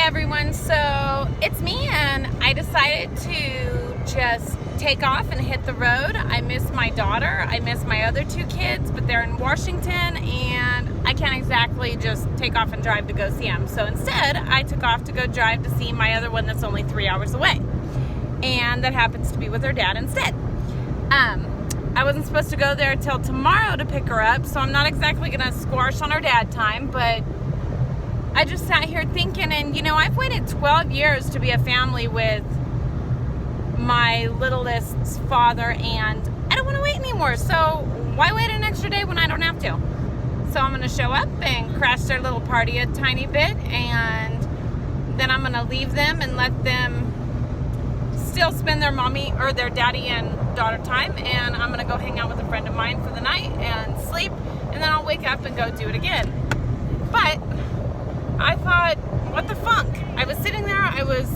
everyone, so it's me, and I decided to just take off and hit the road. I miss my daughter, I miss my other two kids, but they're in Washington and I can't exactly just take off and drive to go see them. So instead, I took off to go drive to see my other one that's only 3 hours away, and that happens to be with her dad instead. I wasn't supposed to go there till tomorrow to pick her up, so I'm not exactly gonna squash on her dad time, but I just sat here thinking, and you know, I've waited 12 years to be a family with my littlest's father, and I don't want to wait anymore, so why wait an extra day when I don't have to? So I'm going to show up and crash their little party a tiny bit, and then I'm going to leave them and let them still spend their mommy or their daddy and daughter time, and I'm going to go hang out with a friend of mine for the night and sleep, and then I'll wake up and go do it again. But I thought, what the funk? I was sitting there, I was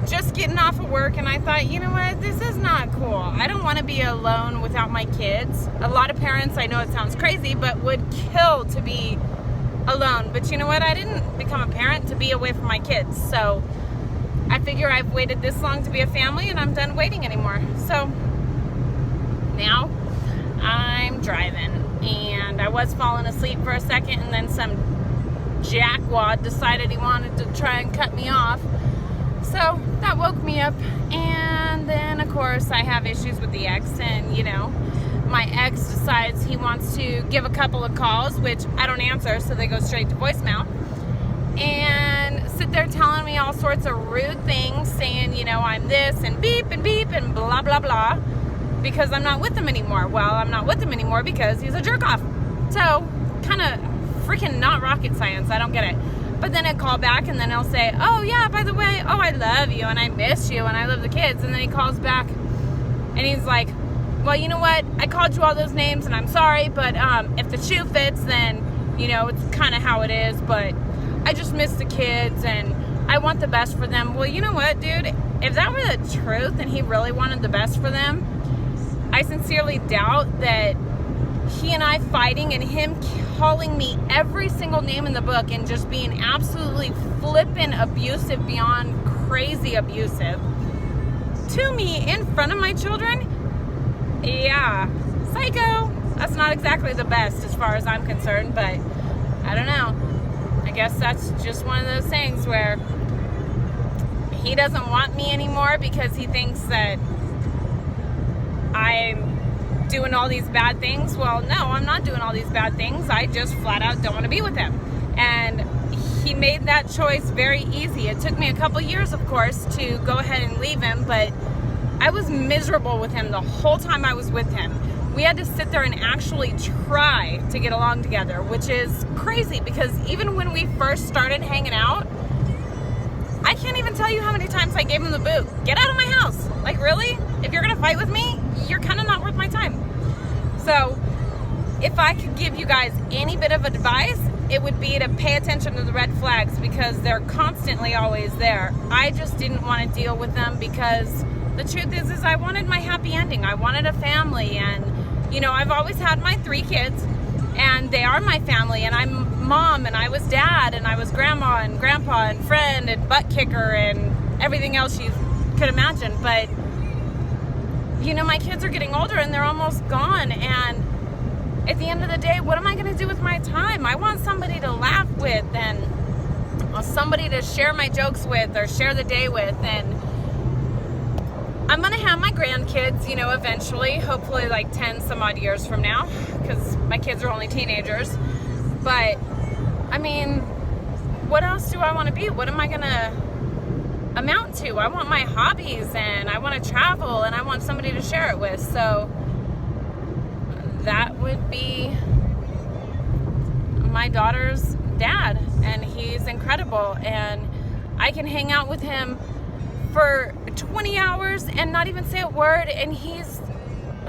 just getting off of work, and I thought, you know what, this is not cool. I don't want to be alone without my kids. A lot of parents, I know it sounds crazy, but would kill to be alone. But you know what, I didn't become a parent to be away from my kids. So I figure I've waited this long to be a family, and I'm done waiting anymore. So now I'm driving, and I was falling asleep for a second, and then some jackwad decided he wanted to try and cut me off, so that woke me up. And then of course I have issues with the ex, and you know, my ex decides he wants to give a couple of calls, which I don't answer, so they go straight to voicemail, and sit there telling me all sorts of rude things, saying, you know, I'm this and beep and blah blah blah, because I'm not with him anymore. Well, I'm not with him anymore because he's a jerk off. So kind of freaking not rocket science. I don't get it. But then he'll call back, and then he'll say, oh yeah, by the way, oh, I love you and I miss you and I love the kids. And then he calls back and he's like, well, you know what, I called you all those names and I'm sorry, but if the shoe fits, then you know, it's kind of how it is, but I just miss the kids and I want the best for them. Well, you know what, dude, if that were the truth and he really wanted the best for them, I sincerely doubt that he and I fighting and him calling me every single name in the book and just being absolutely flippin' abusive beyond crazy abusive to me in front of my children. Yeah, psycho. That's not exactly the best as far as I'm concerned, but I don't know. I guess that's just one of those things where he doesn't want me anymore because he thinks that I'm doing all these bad things. Well, no, I'm not doing all these bad things. I just flat out don't want to be with him. And he made that choice very easy. It took me a couple years, of course, to go ahead and leave him, but I was miserable with him the whole time I was with him. We had to sit there and actually try to get along together, which is crazy because even when we first started hanging out, I can't even tell you how many times I gave him the boot. Get out of my house. Like, really? If you're gonna fight with me, you're kind of not worth my time. So if I could give you guys any bit of advice, it would be to pay attention to the red flags because they're constantly always there. I just didn't want to deal with them because the truth is I wanted my happy ending. I wanted a family, and you know, I've always had my 3 kids and they are my family, and I'm mom and I was dad and I was grandma and grandpa and friend and butt kicker and everything else you could imagine. But you know, my kids are getting older and they're almost gone, and at the end of the day, what am I going to do with my time? I want somebody to laugh with and somebody to share my jokes with or share the day with. And I'm going to have my grandkids, you know, eventually, hopefully like 10 some odd years from now, because my kids are only teenagers. But I mean, what else do I want to be? What am I going to amount to? I want my hobbies, and I want to travel, and I want somebody to share it with. So that would be my daughter's dad, and he's incredible, and I can hang out with him for 20 hours and not even say a word, and he's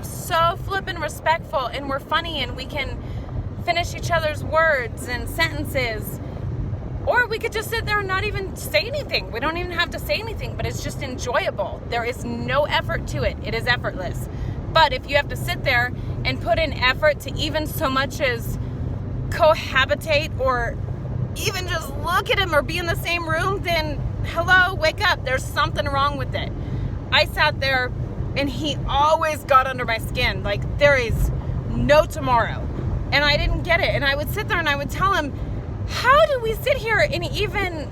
so flippin' respectful, and we're funny, and we can finish each other's words and sentences. Or we could just sit there and not even say anything. We don't even have to say anything, but it's just enjoyable. There is no effort to it. It is effortless. But if you have to sit there and put in effort to even so much as cohabitate or even just look at him or be in the same room, then hello, wake up. There's something wrong with it. I sat there and he always got under my skin. Like, there is no tomorrow. And I didn't get it. And I would sit there and I would tell him, how do we sit here and even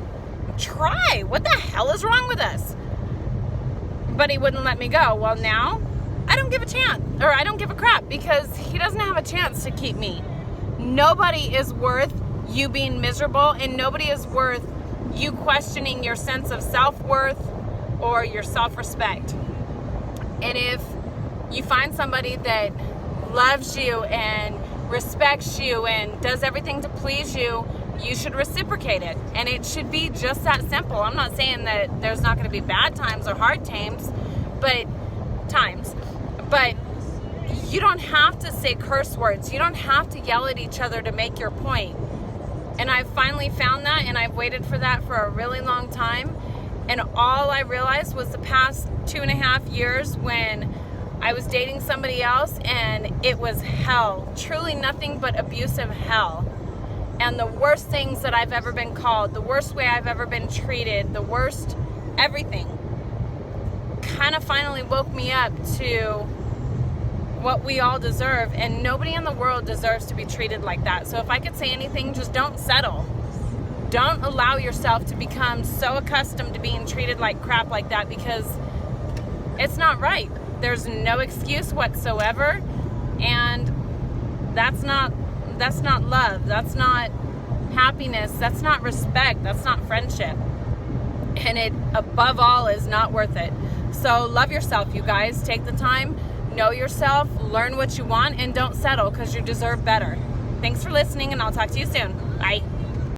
try? What the hell is wrong with us? But he wouldn't let me go. Well, now I don't give a chance, or I don't give a crap, because he doesn't have a chance to keep me. Nobody is worth you being miserable, and nobody is worth you questioning your sense of self-worth or your self-respect. And if you find somebody that loves you and respects you and does everything to please you, you should reciprocate it. And it should be just that simple. I'm not saying that there's not going to be bad times or hard times, but you don't have to say curse words. You don't have to yell at each other to make your point. And I've finally found that, and I've waited for that for a really long time. And all I realized was the past 2.5 years when I was dating somebody else, and it was hell. Truly nothing but abusive hell. And the worst things that I've ever been called, the worst way I've ever been treated, the worst everything, kind of finally woke me up to what we all deserve. And nobody in the world deserves to be treated like that. So if I could say anything, just don't settle. Don't allow yourself to become so accustomed to being treated like crap like that, because it's not right. There's no excuse whatsoever, and that's not love. That's not happiness. That's not respect. That's not friendship. And it, above all, is not worth it. So love yourself, you guys. Take the time, know yourself, learn what you want, and don't settle, because you deserve better. Thanks for listening, and I'll talk to you soon. Bye.